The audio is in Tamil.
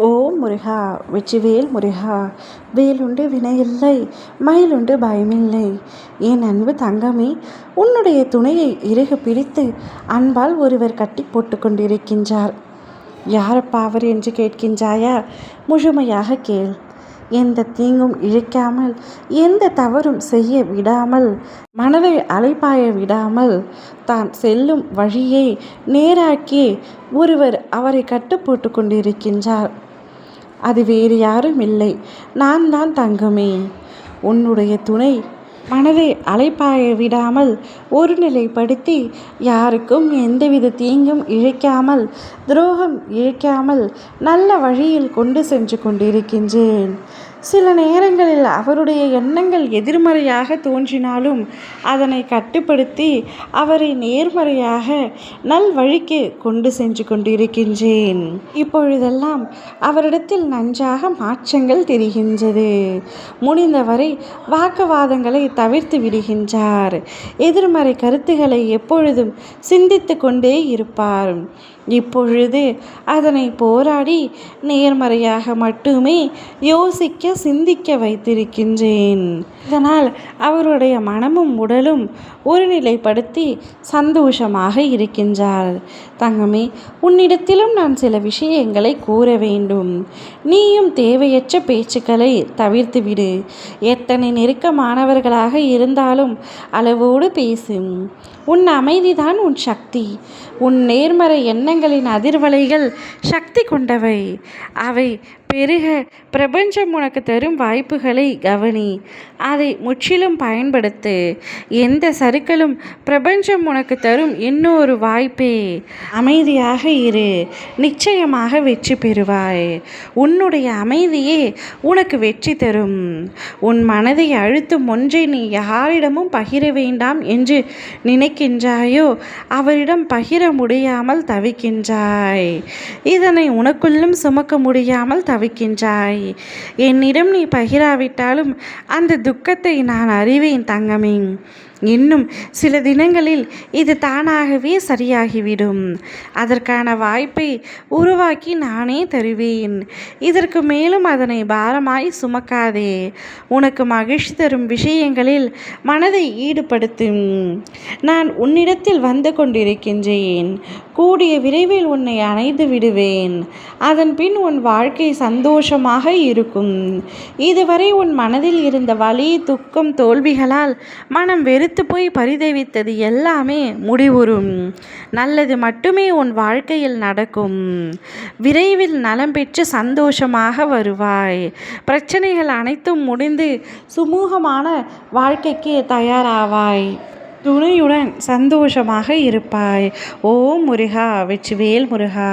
ஓம் முருகா வெற்றிவேல் முருகா. வேலுண்டு வினையில்லை, மயிலுண்டு பயமில்லை. என் அன்பு தங்கமே, உன்னுடைய துணையை இறுக பிடித்து அன்பால் ஒருவர் கட்டி போட்டு கொண்டிருக்கின்றார். யாரப்பா அவர் என்று கேட்கின்றாயா? முழுமையாக கேள். எந்த தீங்கும் இழைக்காமல், எந்த தவறும் செய்ய விடாமல், மனதை அலைப்பாய விடாமல், தான் செல்லும் வழியை நேராக்கி ஒருவர் அவரை கட்டு போட்டு கொண்டிருக்கின்றார். அது வேறு யாரும் இல்லை, நான் தான் தங்கமே, உன்னுடைய துணை. மனதை அலைப்பாய விடாமல் ஒருநிலைப்படுத்தி யாருக்கும் எந்தவித தீங்கும் இழைக்காமல், துரோகம் இழைக்காமல் நல்ல வழியில் கொண்டு சென்று கொண்டிருக்கின்றேன். சில நேரங்களில் அவருடைய எண்ணங்கள் எதிர்மறையாக தோன்றினாலும் அதனை கட்டுப்படுத்தி அவரை நேர்மறையாக நல்வழிக்கு கொண்டு சென்று கொண்டிருக்கின்றேன். இப்பொழுதெல்லாம் அவரிடத்தில் நன்றாக மாற்றங்கள் தெரிகின்றது. முடிந்தவரை வாக்குவாதங்களை தவிர்த்து விடுகின்றார். எதிர்மறை கருத்துக்களை எப்பொழுதும் சிந்தித்து கொண்டே இருப்பார். இப்பொழுது அதனை போராடி நேர்மறையாக மட்டுமே யோசிக்க சிந்திக்க வைத்திருக்கின்றேன். இதனால் அவருடைய மனமும் உடலும் ஒருநிலைப்படுத்தி சந்தோஷமாக இருக்கின்றார். தங்கமே, உன்னிடத்திலும் நான் சில விஷயங்களை கூற வேண்டும். நீயும் தேவையற்ற பேச்சுக்களை தவிர்த்துவிடு. எத்தனை நெருக்கமானவர்களாக இருந்தாலும் அளவோடு பேசும். உன் அமைதிதான் உன் சக்தி. உன் நேர்மறை எண்ணங்களின் அதிர்வலைகள் சக்தி கொண்டவை. அவை பெருக பிரபஞ்சம் உனக்கு தரும் வாய்ப்புகளை கவனி. அதை முற்றிலும் பயன்படுத்து. எந்த சறுக்கலும் பிரபஞ்சம் உனக்கு தரும் இன்னொரு வாய்ப்பே. அமைதியாக இரு, நிச்சயமாக வெற்றி பெறுவாய். உன்னுடைய அமைதியே உனக்கு வெற்றி தரும். உன் மனதை அழுத்தும் ஒன்றை நீ யாரிடமும் பகிர வேண்டாம் என்று நினைக்கின்றாயோ அவரிடம் பகிர முடியாமல் தவிக்கின்றாய். இதனை உனக்குள்ளும் சுமக்க முடியாமல் தவிக்கின்றாய். என்னிடம் நீ பகிராவிட்டாலும் அந்த துக்கத்தை நான் அறிவேன் தங்கமே. இன்னும் சில தினங்களில் இது தானாகவே சரியாகிவிடும். அதற்கான வாய்ப்பை உருவாக்கி நானே தருவேன். இதற்கு மேலும் அதனை பாரமாய் சுமக்காதே. உனக்கு மகிழ்ச்சி தரும் விஷயங்களில் மனதை ஈடுபடுத்தும். நான் உன்னிடத்தில் வந்து கொண்டிருக்கின்றேன். கூடிய விரைவில் உன்னை அணைத்து விடுவேன். அதன் பின் உன் வாழ்க்கை சந்தோஷமாக இருக்கும். இதுவரை உன் மனதில் இருந்த வலி, துக்கம், தோல்விகளால் மனம் வெறுத்து போய் பரிதவித்தது எல்லாமே முடிவுறும். நல்லது மட்டுமே உன் வாழ்க்கையில் நடக்கும். விரைவில் நலம் பெற்று சந்தோஷமாக வருவாய். பிரச்சனைகள் அனைத்தும் முடிந்து சுமூகமான வாழ்க்கைக்கு தயாராவாய். துணையுடன் சந்தோஷமாக இருப்பாய். ஓம் முருகா வெற்றிவேல் முருகா.